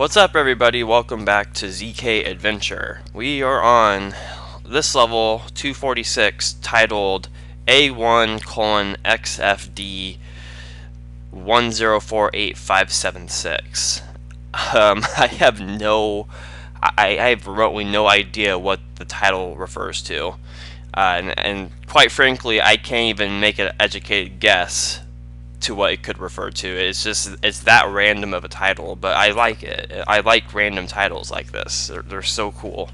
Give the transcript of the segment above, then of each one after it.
What's up, everybody? Welcome back to ZK Adventure. We are on this level 246 titled A1:XFD 1048576. I have remotely no idea what the title refers to. And quite frankly, I can't even make an educated guess to what it could refer to. It's that random of a title, but I like it. I like random titles like this. They're so cool.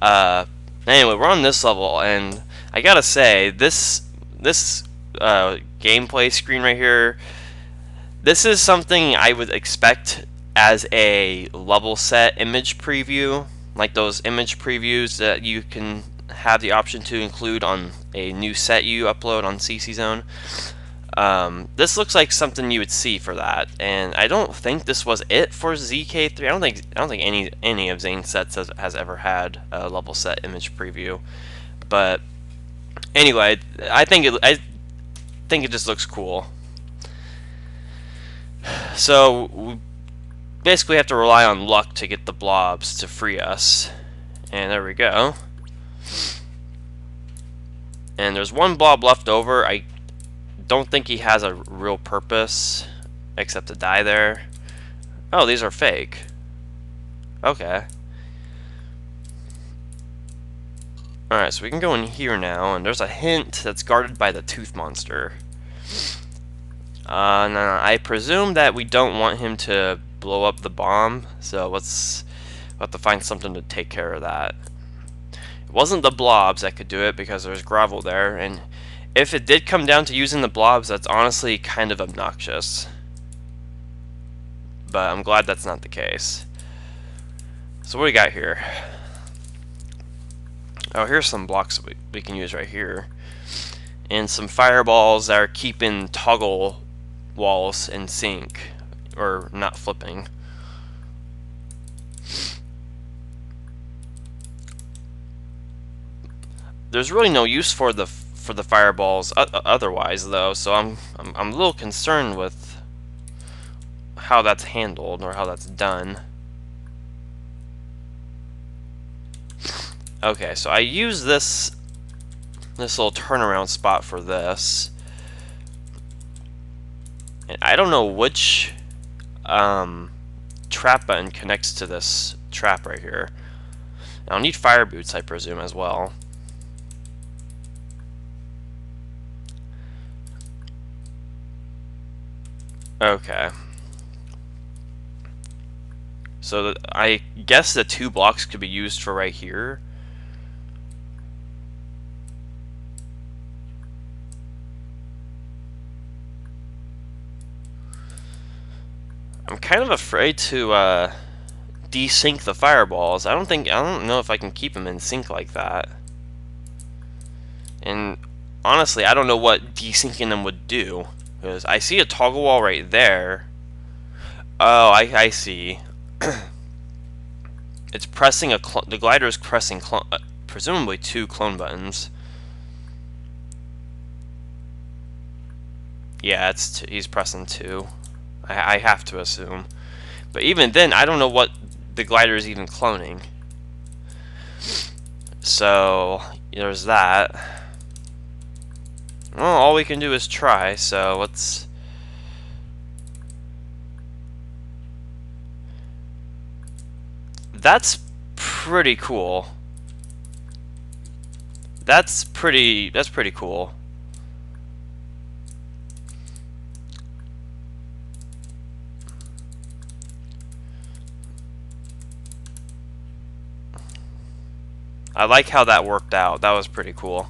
Uh, anyway, we're on this level, and I gotta say, this gameplay screen right here, this is something I would expect as a level set image preview, like those image previews that you can have the option to include on a new set you upload on CC Zone. This looks like something you would see for that, and I don't think this was it for ZK3. I don't think any of Zane's sets has ever had a level set image preview. But anyway, I think it just looks cool. So we basically have to rely on luck to get the blobs to free us, and there we go. And there's one blob left over. I don't think he has a real purpose except to die there. Oh, these are fake. Okay. Alright, so we can go in here now, and there's a hint that's guarded by the tooth monster. Now I presume that we don't want him to blow up the bomb, so we'll have to find something to take care of that. It wasn't the blobs that could do it because there's gravel there, and if it did come down to using the blobs, that's honestly kind of obnoxious. But I'm glad that's not the case. So what do we got here? Oh, here's some blocks we can use right here. And some fireballs that are keeping toggle walls in sync, or not flipping. There's really no use for the fireballs otherwise, though, so I'm a little concerned with how that's handled or how that's done. Okay, so I use this little turnaround spot for this, and I don't know which trap button connects to this trap right here. I'll need fire boots, I presume, as well. Okay. So I guess the two blocks could be used for right here. I'm kind of afraid to desync the fireballs. I don't know if I can keep them in sync like that. And honestly, I don't know what desyncing them would do. Because I see a toggle wall right there. Oh, I see. It's pressing the glider is pressing presumably two clone buttons. Yeah, he's pressing two. I have to assume. But even then, I don't know what the glider is even cloning. So there's that. Well, all we can do is try, so let's... That's pretty cool. That's pretty cool. I like how that worked out. That was pretty cool.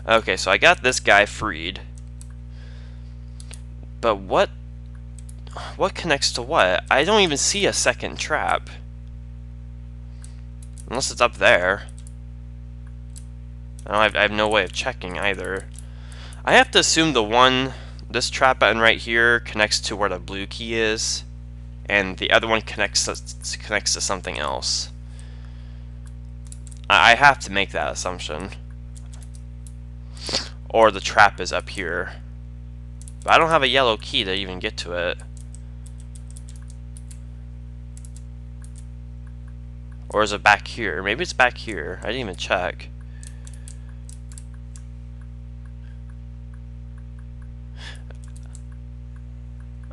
Okay, so I got this guy freed. But what connects to what? I don't even see a second trap. Unless it's up there. I have no way of checking either. I have to assume this trap button right here connects to where the blue key is, and the other one connects to something else. I have to make that assumption. Or the trap is up here. But I don't have a yellow key to even get to it. Or is it back here? Maybe it's back here. I didn't even check.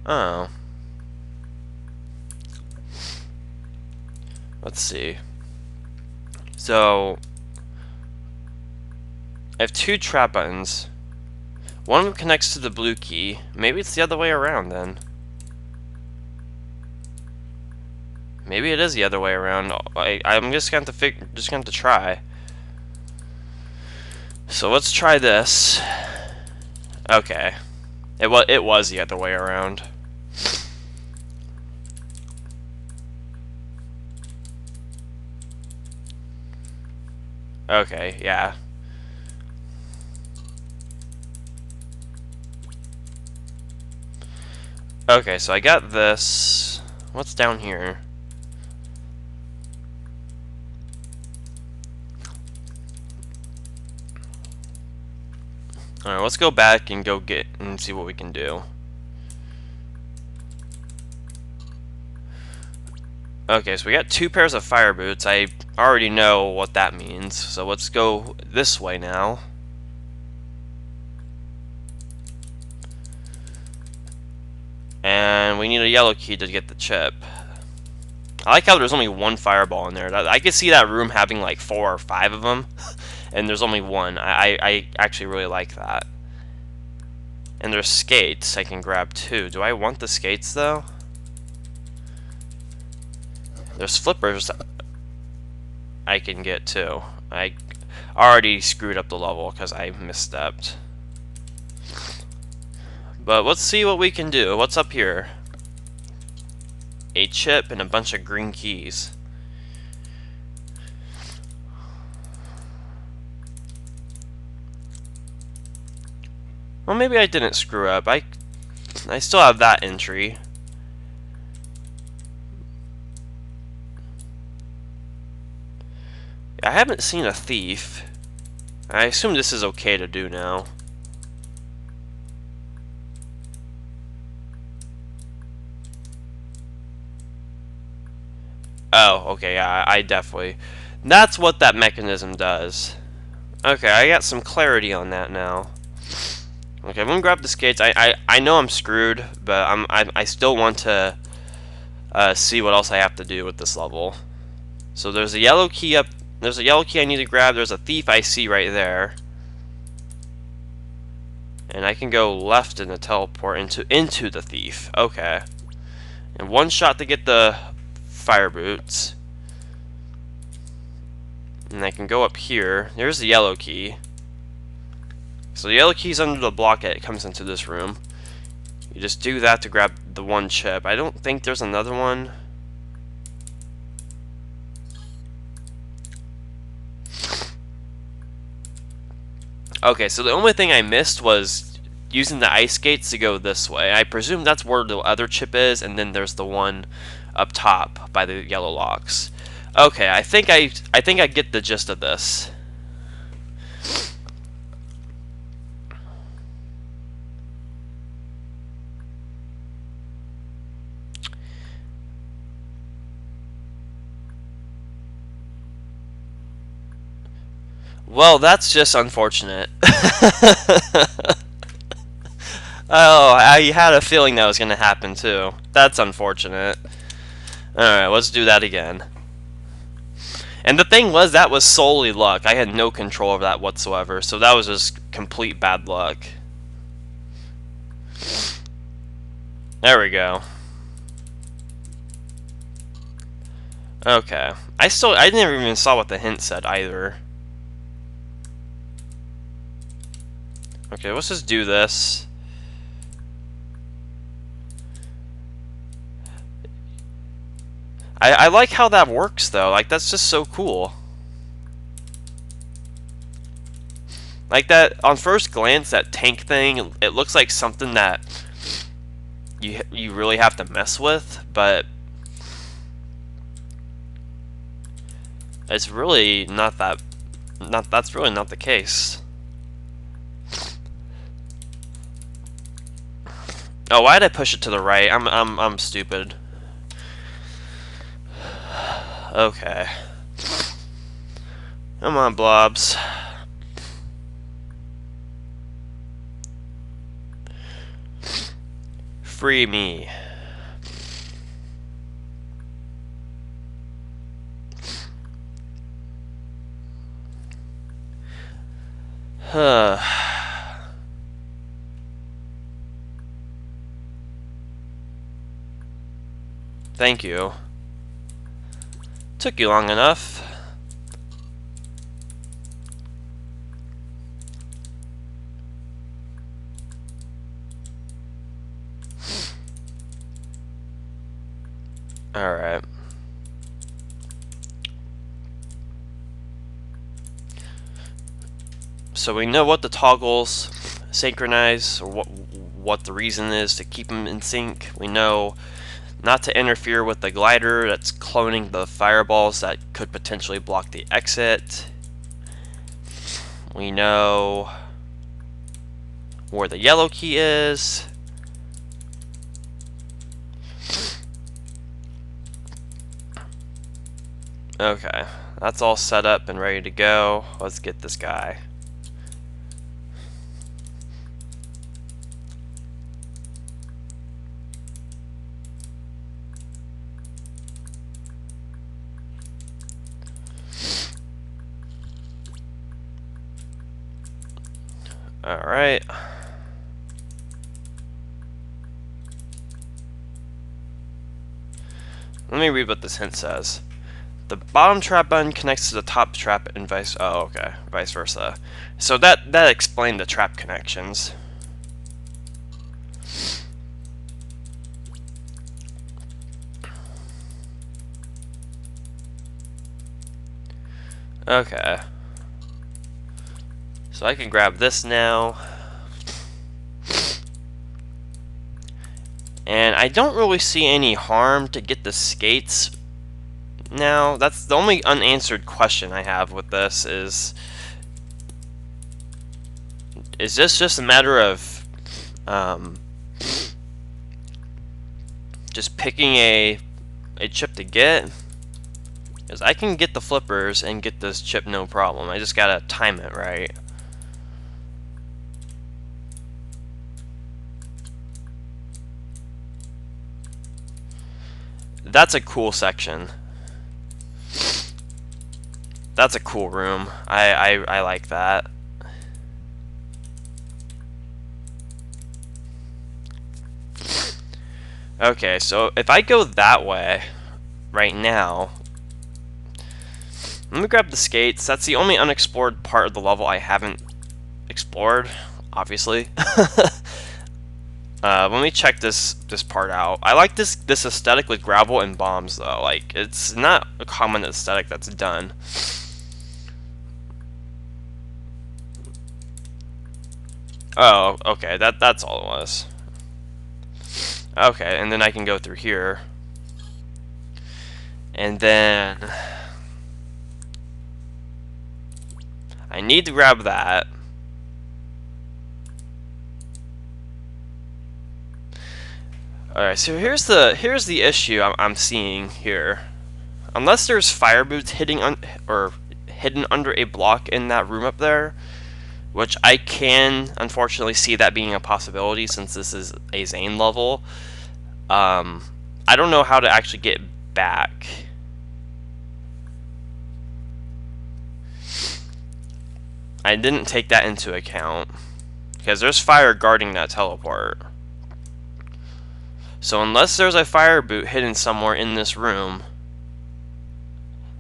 Oh. Let's see. So, I have two trap buttons. One of them connects to the blue key. Maybe it's the other way around then. Maybe it is the other way around. I'm just going to have to try. So let's try this. Okay. It was the other way around. Okay, yeah. Okay, so I got this. What's down here? Alright, let's go back and go get and see what we can do. Okay, so we got 2 pairs of fire boots. I already know what that means. So let's go this way now. And we need a yellow key to get the chip. I like how there's only 1 fireball in there. I could see that room having like 4 or 5 of them. And there's only 1. I actually really like that. And there's skates I can grab too. Do I want the skates though? There's flippers I can get too. I already screwed up the level because I misstepped. But let's see what we can do. What's up here? A chip and a bunch of green keys. Well, maybe I didn't screw up. I still have that entry. I haven't seen a thief. I assume this is okay to do now. Oh, okay, yeah, I definitely... That's what that mechanism does. Okay, I got some clarity on that now. Okay, I'm gonna grab the skates. I know I'm screwed, but I still want to see what else I have to do with this level. So there's a yellow key up. There's a yellow key I need to grab. There's a thief I see right there. And I can go left in the teleport into the thief. Okay. And 1 shot to get the fire boots. And I can go up here. There's the yellow key. So the yellow key's under the blockade. It comes into this room. You just do that to grab the 1 chip. I don't think there's another one. Okay, so the only thing I missed was using the ice skates to go this way. I presume that's where the other chip is, and then there's the one up top by the yellow locks. Okay, I think I get the gist of this. Well, that's just unfortunate. Oh, I had a feeling that was going to happen too. That's unfortunate. Alright, let's do that again. And the thing was, that was solely luck. I had no control of that whatsoever, so that was just complete bad luck. There we go. Okay. I never even saw what the hint said either. Okay, let's just do this. I like how that works though. Like, that's just so cool. Like, that on first glance, that tank thing, it looks like something that you really have to mess with, but it's really not that. That's really not the case. Oh, why did I push it to the right? I'm stupid. Okay. Come on, blobs. Free me. Huh. Thank you. Took you long enough. Alright. So we know what the toggles synchronize, or what the reason is to keep them in sync. We know not to interfere with the glider that's cloning the fireballs that could potentially block the exit. We know where the yellow key is. Okay, that's all set up and ready to go. Let's get this guy. Alright. Let me read what this hint says. The bottom trap button connects to the top trap and vice versa. So that explained the trap connections. Okay. So I can grab this now. And I don't really see any harm to get the skates now. That's the only unanswered question I have with this is this just a matter of just picking a chip to get? Because I can get the flippers and get this chip no problem. I just gotta time it right. That's a cool section. That's a cool room. I like that. Okay, so if I go that way right now, let me grab the skates. That's the only unexplored part of the level I haven't explored, obviously. Let me check this part out. I like this aesthetic with gravel and bombs though. Like, it's not a common aesthetic that's done. Oh, okay, that's all it was. Okay, and then I can go through here. And then I need to grab that. Alright, so here's the issue I'm seeing here. Unless there's fire boots hidden under a block in that room up there, which I can unfortunately see that being a possibility since this is a Zane level. I don't know how to actually get back. I didn't take that into account because there's fire guarding that teleport. So unless there's a fire boot hidden somewhere in this room,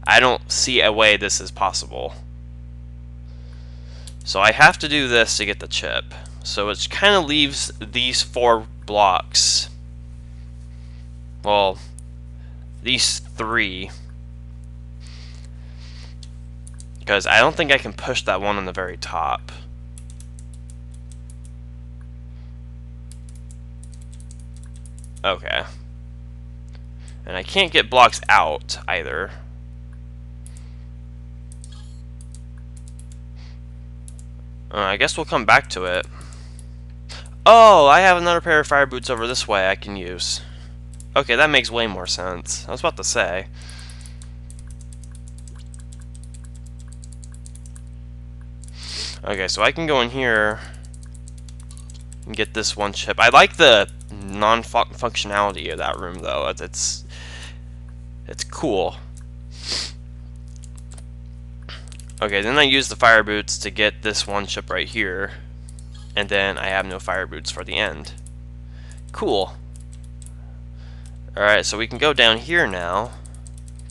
I don't see a way this is possible. So I have to do this to get the chip. So it kind of leaves these 4 blocks. Well, these 3. Because I don't think I can push that one on the very top. Okay. And I can't get blocks out either. I guess we'll come back to it. Oh, I have another pair of fire boots over this way I can use. Okay, that makes way more sense. I was about to say. Okay, so I can go in here and get this one chip. I like the non-functionality of that room, though. It's cool. Okay, then I use the fire boots to get this one chip right here, and then I have no fire boots for the end. Cool. Alright, so we can go down here now.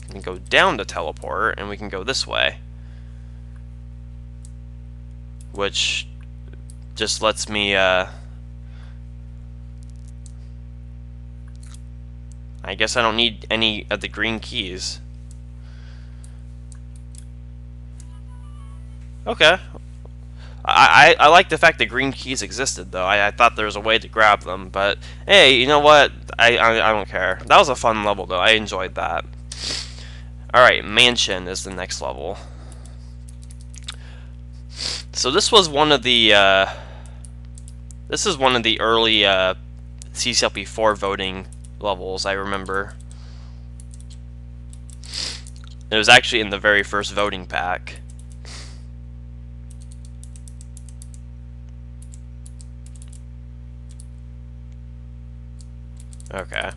We can go down to teleport, and we can go this way. Which just lets me, I guess I don't need any of the green keys. Okay. I like the fact that green keys existed, though. I thought there was a way to grab them, but hey, you know what? I don't care. That was a fun level, though. I enjoyed that. Alright, Mansion is the next level. So this was one of the, this is one of the early, CCLP4 voting levels, I remember. It was actually in the very first voting pack. Okay.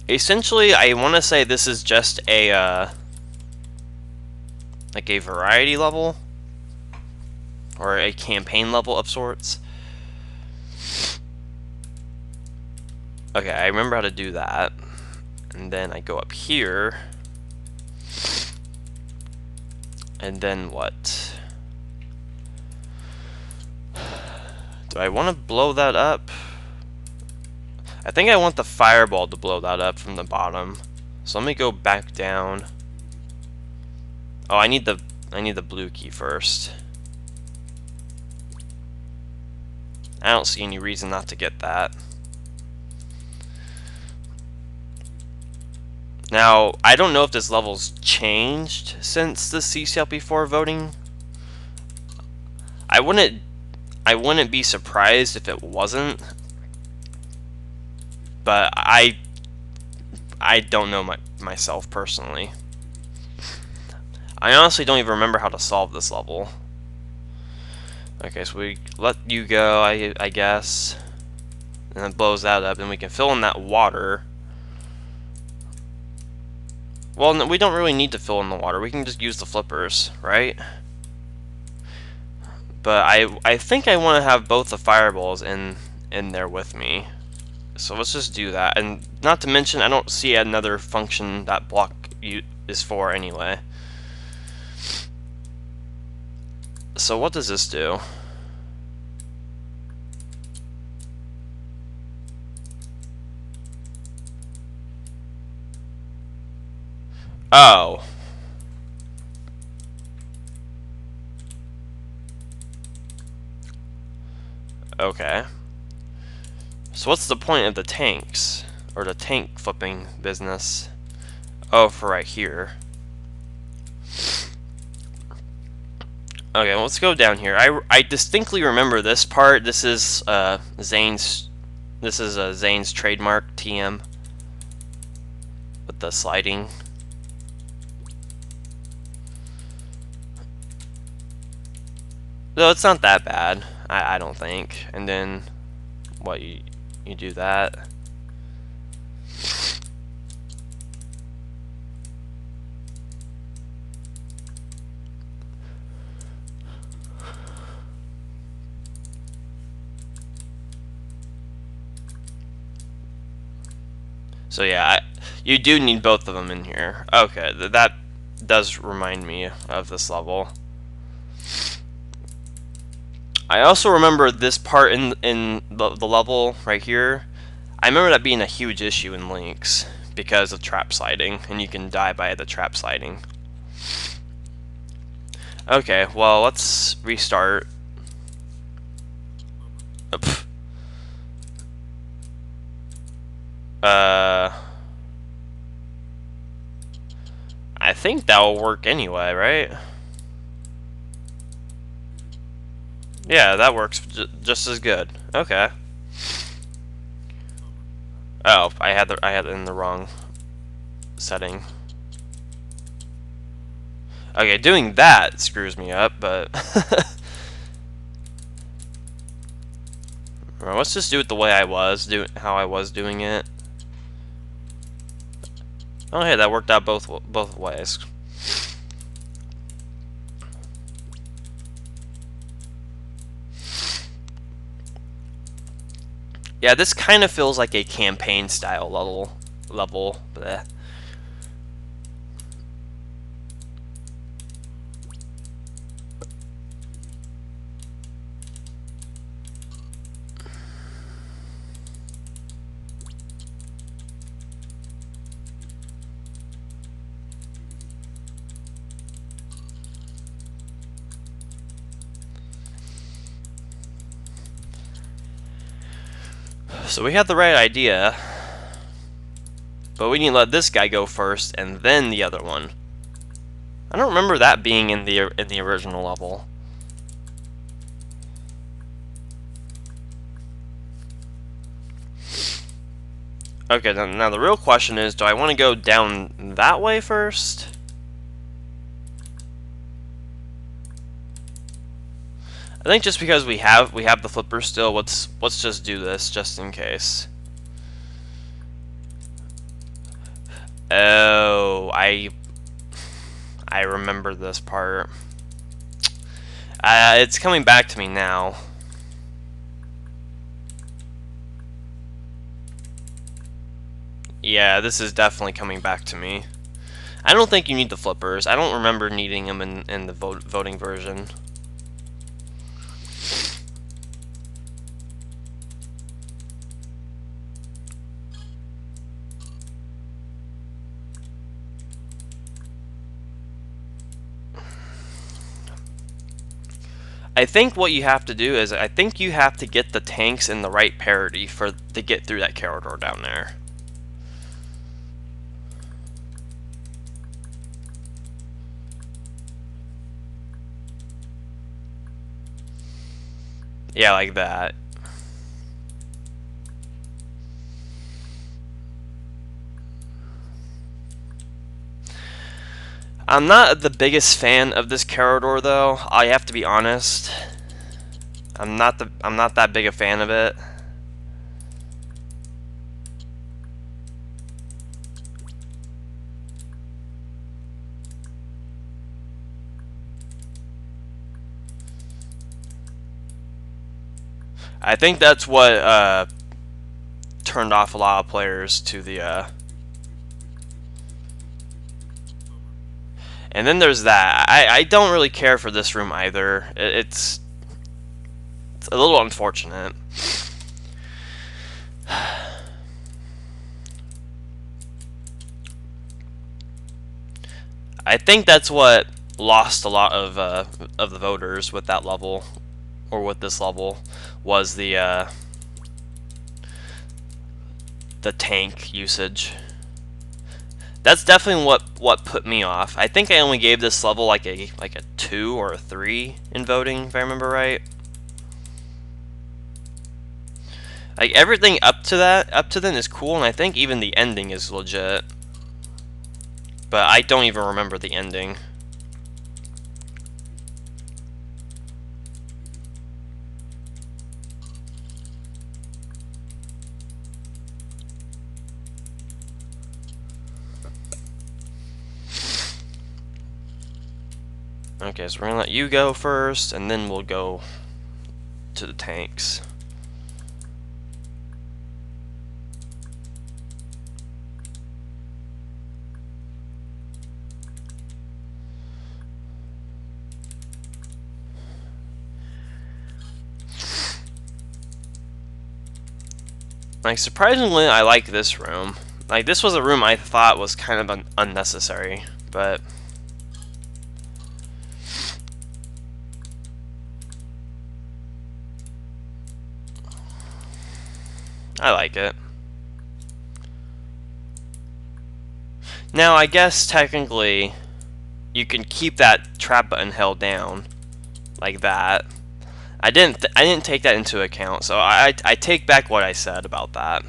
Essentially, I want to say this is just a, like a variety level, or a campaign level of sorts. Okay, I remember how to do that. And then I go up here. And then what? Do I want to blow that up? I think I want the fireball to blow that up from the bottom. So let me go back down. Oh, I need the blue key first. I don't see any reason not to get that. Now, I don't know if this level's changed since the CCLP4 voting. I wouldn't be surprised if it wasn't. But I don't know myself personally. I honestly don't even remember how to solve this level. Okay, so we let you go, I guess. And it blows that up, and we can fill in that water. Well, no, we don't really need to fill in the water. We can just use the flippers, right? But I think I want to have both the fireballs in there with me. So let's just do that. And not to mention, I don't see another function that block is for anyway. So what does this do? Oh. Okay. So what's the point of the tanks? Or the tank flipping business? Oh, for right here. Okay, well, let's go down here. I distinctly remember this part. This is Zane's trademark TM with the sliding. No, it's not that bad. I don't think. And then what, you do that. So yeah, you do need both of them in here. Okay, that does remind me of this level. I also remember this part in the level right here. I remember that being a huge issue in Lynx because of trap sliding, and you can die by the trap sliding. Okay, well, let's restart. I think that will work anyway, right? Yeah, that works just as good. Okay. Oh, I had it in the wrong setting. Okay, doing that screws me up, but well, let's just do it the way how I was doing it. Oh, hey, that worked out both ways. Yeah, this kind of feels like a campaign style level. Bleh. So we had the right idea, but we need to let this guy go first and then the other one. I don't remember that being in the original level. Okay, now the real question is, do I want to go down that way first? I think just because we have the flipper still, let's just do this just in case. Oh, I remember this part. It's coming back to me now. Yeah, this is definitely coming back to me. I don't think you need the flippers. I don't remember needing them in the voting version. I think what you have to do is, I think you have to get the tanks in the right parity to get through that corridor down there. Yeah, like that. I'm not the biggest fan of this corridor, though. I have to be honest. I'm not that big a fan of it. I think that's what turned off a lot of players to the. And then there's that. I don't really care for this room either. It's a little unfortunate. I think that's what lost a lot of the voters with that level, or with this level, was the tank usage. That's definitely what put me off. I think I only gave this level like a 2 or a 3 in voting, if I remember right. Like everything up to then is cool, and I think even the ending is legit. But I don't even remember the ending. Okay, so we're gonna let you go first, and then we'll go to the tanks. Like, surprisingly, I like this room. Like, this was a room I thought was kind of unnecessary, but I like it. Now, I guess technically you can keep that trap button held down like that. I didn't take that into account, so I take back what I said about that.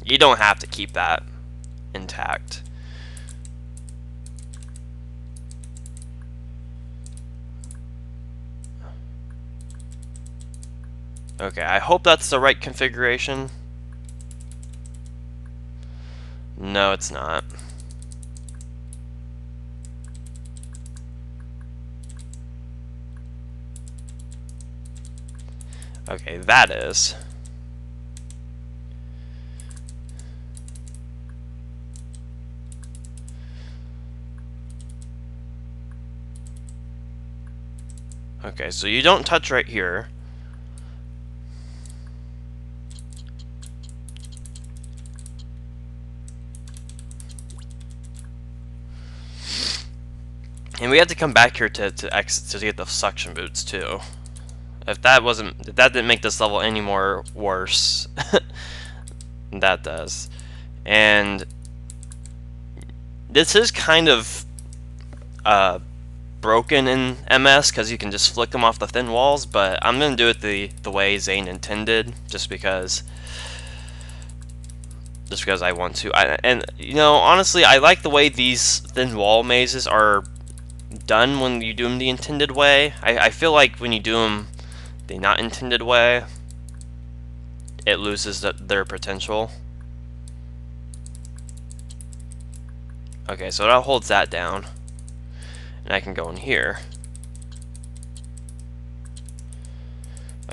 You don't have to keep that intact. Okay, I hope that's the right configuration. No, it's not. Okay, that is. Okay, so you don't touch right here. And we have to come back here to get the suction boots too. If that didn't make this level any more worse, that does. And this is kind of broken in MS because you can just flick them off the thin walls, but I'm gonna do it the way Zane intended, just because I want to. And you know, honestly, I like the way these thin wall mazes are done when you do them the intended way. I feel like when you do them the not intended way, it loses their potential. Okay, so that holds that down. And I can go in here.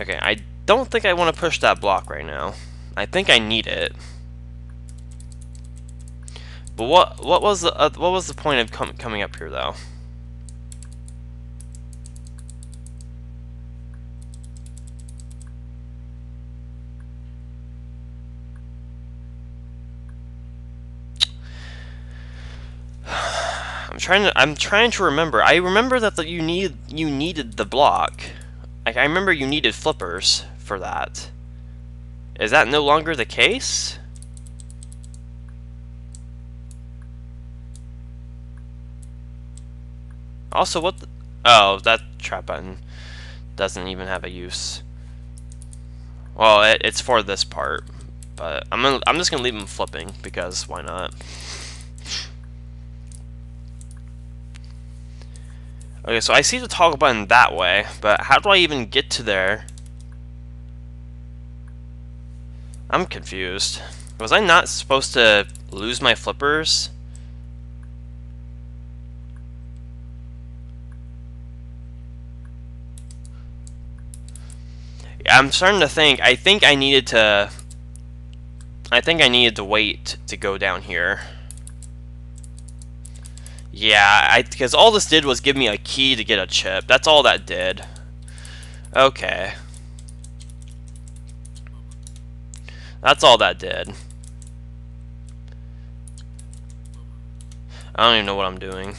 Okay, I don't think I want to push that block right now. I think I need it. But what was the point of coming up here though? I'm trying to remember. I remember that you needed the block. Like, I remember you needed flippers for that. Is that no longer the case? Also, what? Oh, that trap button doesn't even have a use. Well, it's for this part, but I'm just gonna leave them flipping because why not? Okay, so I see the toggle button that way, but how do I even get to there? I'm confused. Was I not supposed to lose my flippers? Yeah, I'm starting to think. I think I needed to wait to go down here. Yeah, because all this did was give me a key to get a chip. That's all that did. Okay. That's all that did. I don't even know what I'm doing.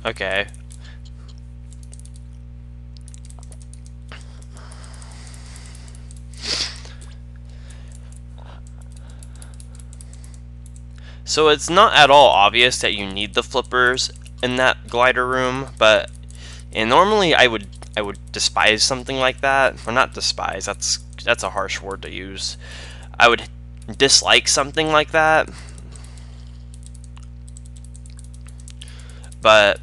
Okay. So it's not at all obvious that you need the flippers in that glider room, but normally I would despise something like that. Or not despise, that's a harsh word to use. I would dislike something like that. But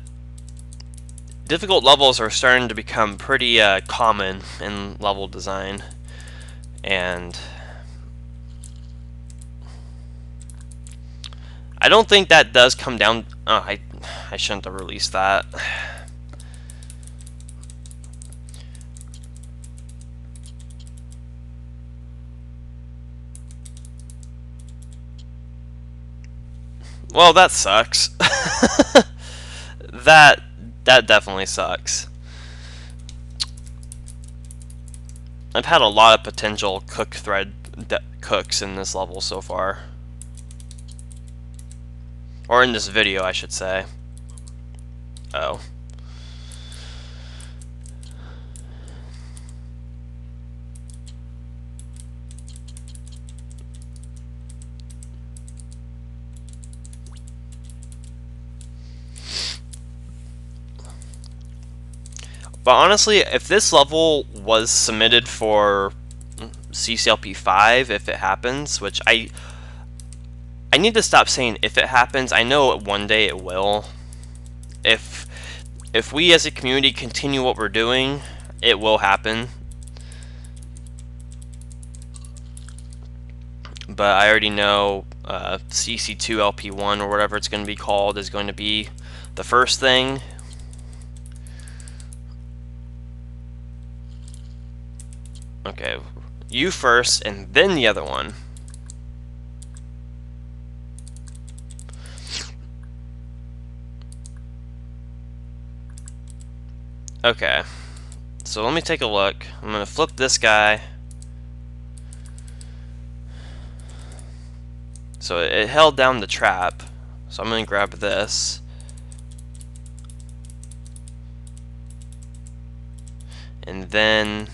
difficult levels are starting to become pretty common in level design. And I don't think that does come down. Oh, I shouldn't have released that. Well, that sucks. that definitely sucks. I've had a lot of potential cooks in this level so far. Or in this video, I should say. Oh. But honestly, if this level was submitted for CCLP 5, if it happens, which I need to stop saying if it happens. I know one day it will. If we as a community continue what we're doing, it will happen. But I already know CC2 LP1 or whatever it's going to be called is going to be the first thing. Okay, you first and then the other one. Okay, so let me take a look. I'm going to flip this guy. So it held down the trap. So I'm going to grab this. And then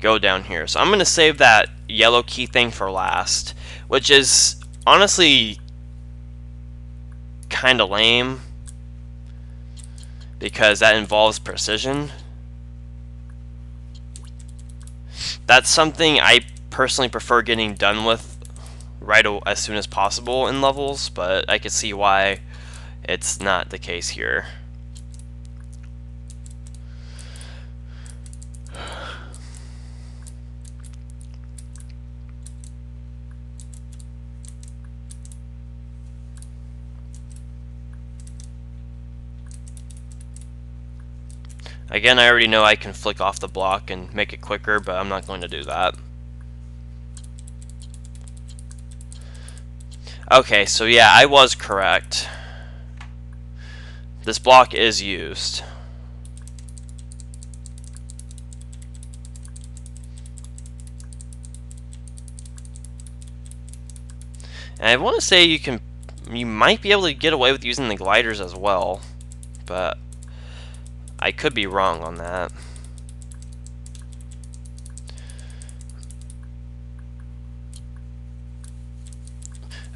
go down here. So I'm going to save that yellow key thing for last, which is honestly kind of lame because that involves precision. That's something I personally prefer getting done with right as soon as possible in levels, but I can see why it's not the case here. Again, I already know I can flick off the block and make it quicker, but I'm not going to do that. Okay, so yeah, I was correct. This block is used. And I want to say you might be able to get away with using the gliders as well, but I could be wrong on that.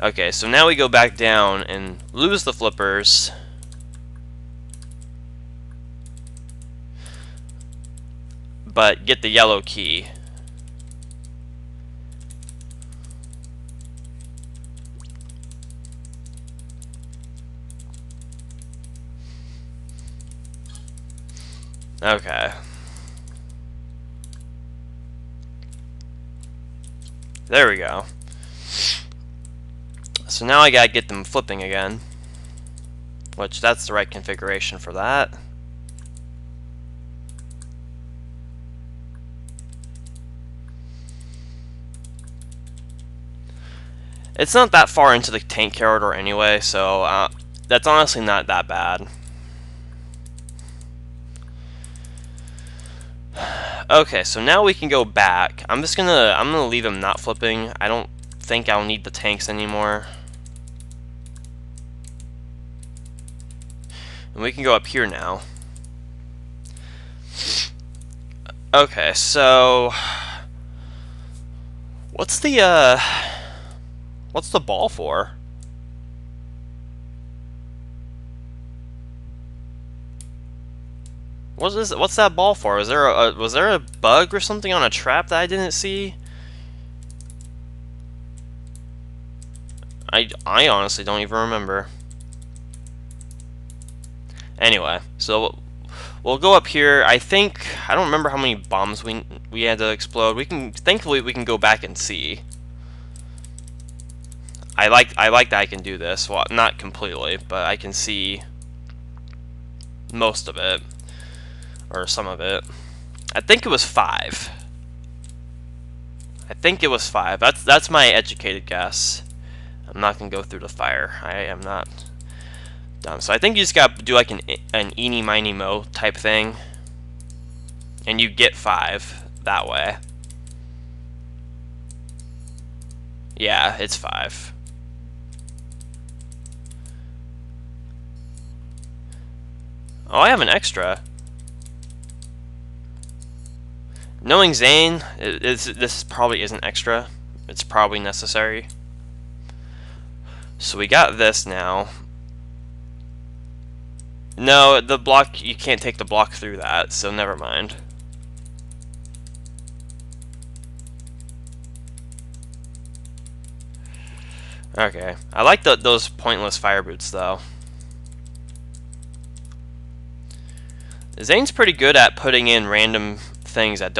Okay, so now we go back down and lose the flippers. But get the yellow key. Okay. There we go. So now I gotta get them flipping again, which that's the right configuration for that. It's not that far into the tank corridor anyway, so that's honestly not that bad. Okay, so now we can go back. I'm gonna leave him not flipping. I don't think I'll need the tanks anymore. And we can go up here now. Okay, so what's the ball for? What's that ball for? Was there a bug or something on a trap that I didn't see? I honestly don't even remember. Anyway, so we'll go up here. I don't remember how many bombs we had to explode. Thankfully we can go back and see. I like that I can do this. Well, not completely, but I can see most of it. Or some of it. I think it was 5. I think it was 5. That's my educated guess. I'm not gonna go through the fire. I am not dumb. So I think you just gotta do like an eeny miny mo type thing, and you get 5 that way. Yeah, it's 5. Oh, I have an extra. Knowing Zane, this probably isn't extra. It's probably necessary. So we got this now. No, the block, you can't take the block through that, so never mind. Okay, I like those pointless fire boots though. Zane's pretty good at putting in random things that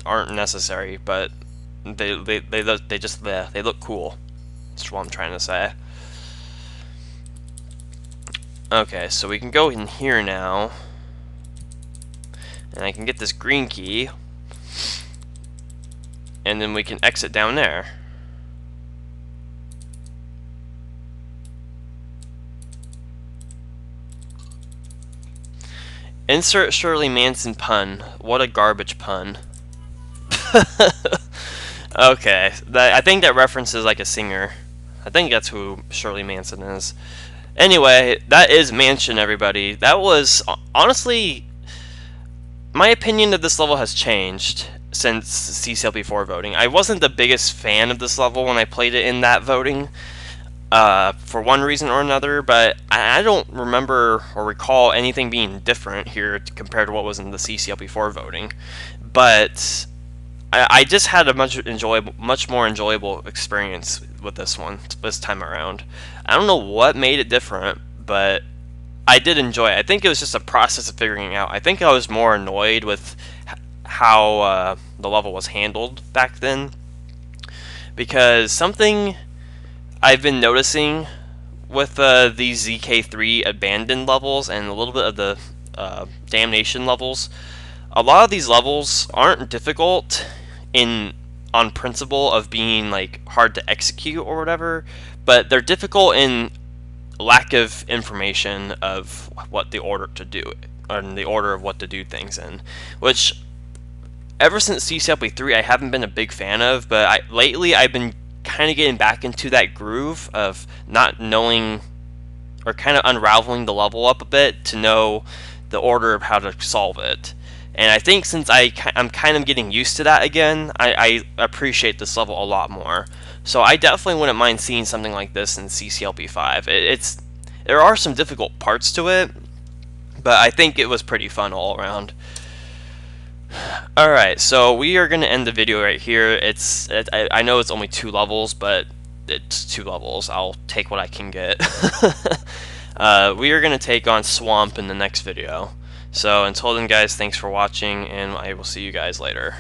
aren't necessary, but they look cool. That's what I'm trying to say. Okay, so we can go in here now, and I can get this green key, and then we can exit down there. Insert Shirley Manson pun. What a garbage pun. Okay, I think that references like a singer. I think that's who Shirley Manson is. Anyway, that is Mansion, everybody. That was, honestly, my opinion of this level has changed since CCLP4 voting. I wasn't the biggest fan of this level when I played it in that voting, for one reason or another, but I don't remember or recall anything being different here compared to what was in the CCLP4 voting. But I just had a much more enjoyable experience with this one this time around. I don't know what made it different, but I did enjoy it. I think it was just a process of figuring it out. I think I was more annoyed with how the level was handled back then, because something I've been noticing with these ZK3 abandoned levels and a little bit of the damnation levels, a lot of these levels aren't difficult on principle of being like hard to execute or whatever, but they're difficult in lack of information of what the order to do and the order of what to do things in, which ever since CCLP3 I haven't been a big fan of, but lately I've been kind of getting back into that groove of not knowing or kind of unraveling the level up a bit to know the order of how to solve it. And I think since I'm kind of getting used to that again, I appreciate this level a lot more. So I definitely wouldn't mind seeing something like this in CCLP 5. There are some difficult parts to it, but I think it was pretty fun all around. Alright, so we are going to end the video right here. I know it's only 2 levels, but it's 2 levels. I'll take what I can get. We are going to take on Swamp in the next video. So until then, guys, thanks for watching, and I will see you guys later.